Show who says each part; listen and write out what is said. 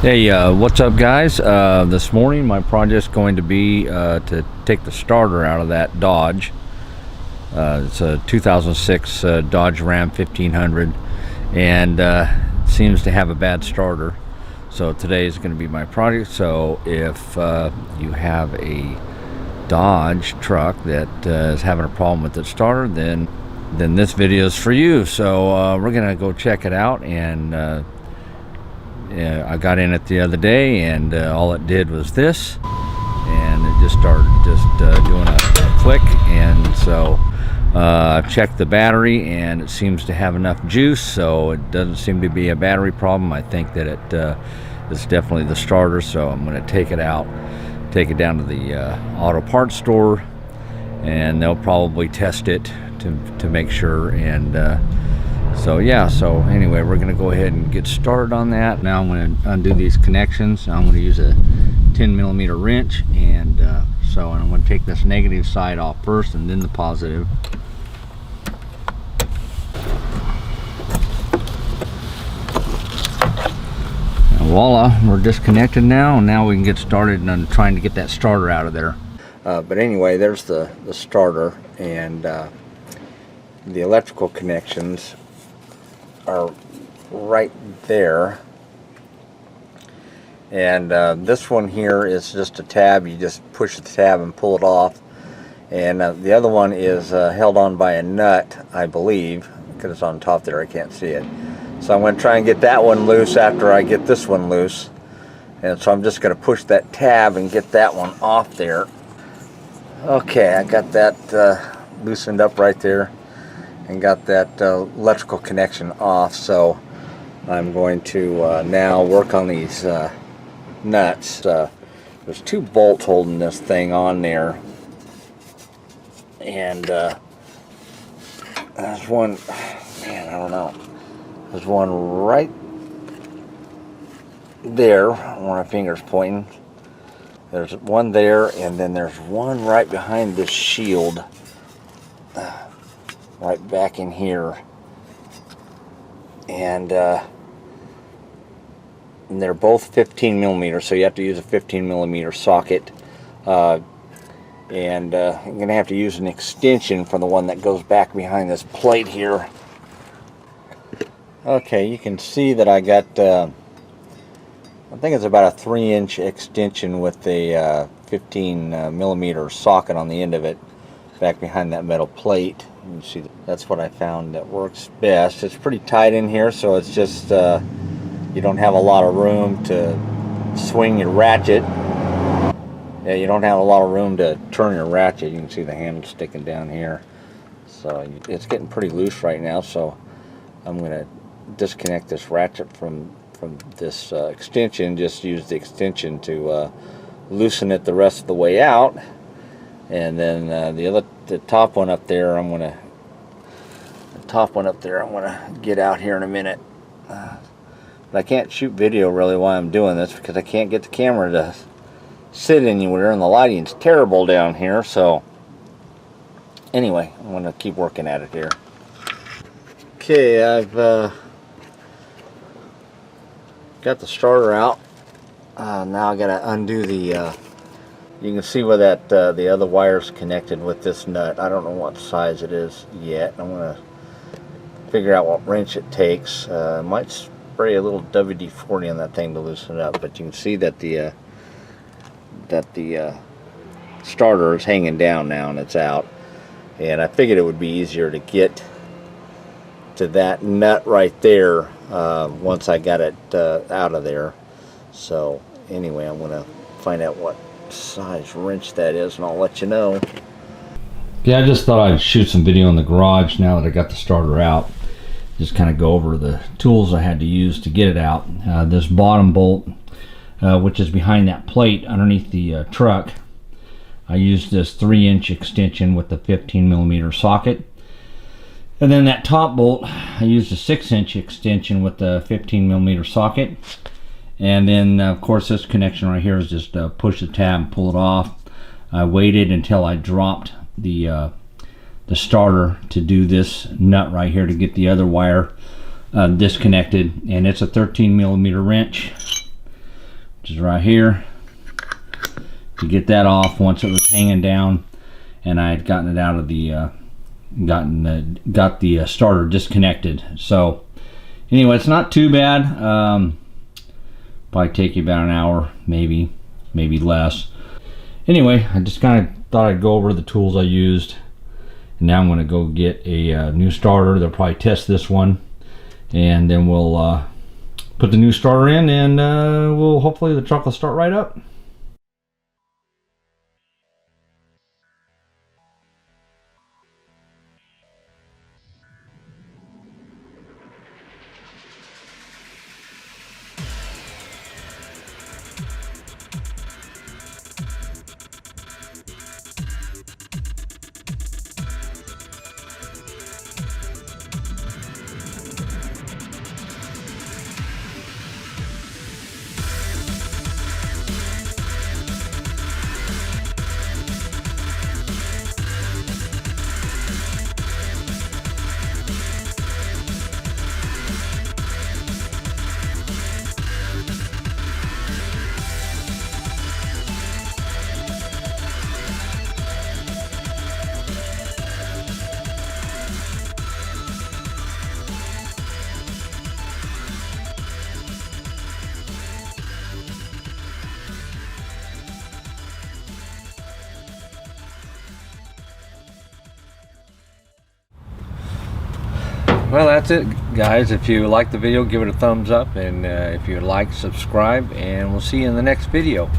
Speaker 1: Hey, what's up guys? This morning my project's going to be to take the starter out of that Dodge. It's a 2006 Dodge Ram 1500 and seems to have a bad starter. So today is going to be my project. So if you have a Dodge truck that is having a problem with the starter, then this video is for you. So we're going to go check it out, and I got in it the other day, and all it did was this, and it just started doing a click. And so I've checked the battery, and it seems to have enough juice, so it doesn't seem to be a battery problem. I think that it's definitely the starter. So I'm going to take it out, take it down to the auto parts store, and they'll probably test it to make sure. And so yeah, so anyway, we're going to go ahead and get started on that. Now I'm going to undo these connections. I'm going to use a 10mm wrench, and I'm going to take this negative side off first and then the positive. And voila, we're disconnected now, and now we can get started on trying to get that starter out of there. But anyway, there's the starter, and the electrical connections are right there, and this one here is just a tab. You just push the tab and pull it off, and the other one is held on by a nut, I believe, because it's on top there. I can't see it, so I'm going to try and get that one loose after I get this one loose. And so I'm just going to push that tab and get that one off there. Okay, I got that loosened up right there and got that electrical connection off. So I'm going to now work on these nuts. There's two bolts holding this thing on there, and there's one, man, I don't know, there's one right there where my finger's pointing. There's one there, and then there's one right behind this shield, right back in here, and they're both 15mm, so you have to use a 15mm socket, and I'm gonna have to use an extension for the one that goes back behind this plate here. Okay, you can see that I got I think it's about a 3-inch extension with a 15mm socket on the end of it, back behind that metal plate. You see, that's what I found that works best. It's pretty tight in here, so it's just you don't have a lot of room to swing your ratchet. Yeah, you don't have a lot of room to turn your ratchet. You can see the handle sticking down here, so it's getting pretty loose right now. So I'm going to disconnect this ratchet from this extension. Just use the extension to loosen it the rest of the way out. And then the top one up there, I'm gonna get out here in a minute. But I can't shoot video really while I'm doing this, because I can't get the camera to sit anywhere, and the lighting's terrible down here. So anyway, I'm gonna keep working at it here. Okay, I've got the starter out. Now I gotta undo the you can see where that the other wire's connected with this nut. I don't know what size it is yet. I'm gonna figure out what wrench it takes. Might spray a little WD-40 on that thing to loosen it up, but you can see that the starter is hanging down now, and it's out. And I figured it would be easier to get to that nut right there once I got it out of there. So anyway, I'm gonna find out what size wrench that is, and I'll let you know. Yeah, I just thought I'd shoot some video in the garage now that I got the starter out. Just kind of go over the tools I had to use to get it out. This bottom bolt, which is behind that plate underneath the truck, I used this 3-inch extension with the 15mm socket. And then that top bolt, I used a 6-inch extension with the 15mm socket. And then of course this connection right here is just push the tab and pull it off. I waited until I dropped the starter to do this nut right here to get the other wire disconnected, and it's a 13mm wrench. which is right here, to get that off once it was hanging down, and I had gotten it out of the got the starter disconnected. So anyway, it's not too bad. Probably take you about an hour, maybe less. Anyway, I just kind of thought I'd go over the tools I used, and now I'm going to go get a new starter. They'll probably test this one, and then we'll put the new starter in, and we'll hopefully the truck will start right up. Well, that's it, guys. If you like the video, give it a thumbs up, and if you like, subscribe, and we'll see you in the next video.